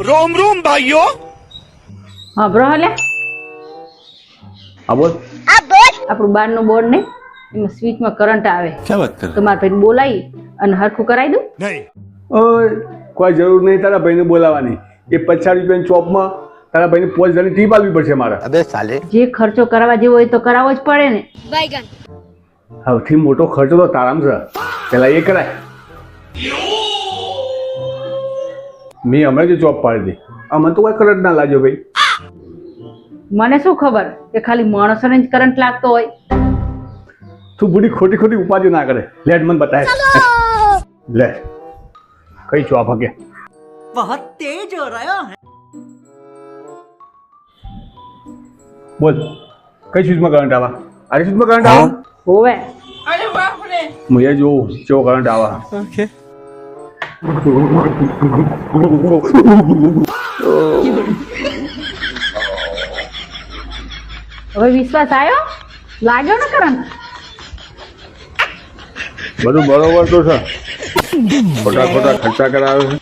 रोम रोम भाइयों। હા બ્રો હલે હા બોલ. આપણું બારનું બોર્ડ ને એમાં સ્વિચમાં કરંટ આવે ક્યાં વાત કરે? તો મારા ભાઈને બોલાવી અને હરખું કરાવી દઉં. नहीं ઓય કોઈ જરૂર નહીં તારા ભાઈને બોલાવવાની. એ 50 રૂપિયાની ચોપમાં તારા ભાઈને 5 જણની ટીપ આપવી પડશે મારે. अबे साले જે ખર્ચો કરવા જેવો હોય તો કરાવવો જ પડે ને. સૌથી મોટો ખર્ચો તો તારામાં છે. પેલા એ કરાય. મેં હમણાં જ ચોપ પાડી દી. મને તો કોઈ કરંટ ના લાગ્યો ભાઈ. મને શું ખબર કે ખાલી માણસોને જ કરંટ લાગતો હોય. તું બુડી ખોટી ખોટી ઉપાધિ ના કરે. લેટ મને બતાય. લે કઈ ચોપ હકે बहुत तेज हो रहा है। બોલ કઈ સ્વિચમાં કરંટ આવા? આ સ્વિચમાં કરંટ આવા? હોવે મુએ જોઉં કેવો કરંટ આવા. હવે વિશ્વાસ આવ્યો? લાગ્યો ને કરંટ? બધું બરોબર તો છે. ખોટા ખોટા ખર્ચા કરાવે છે.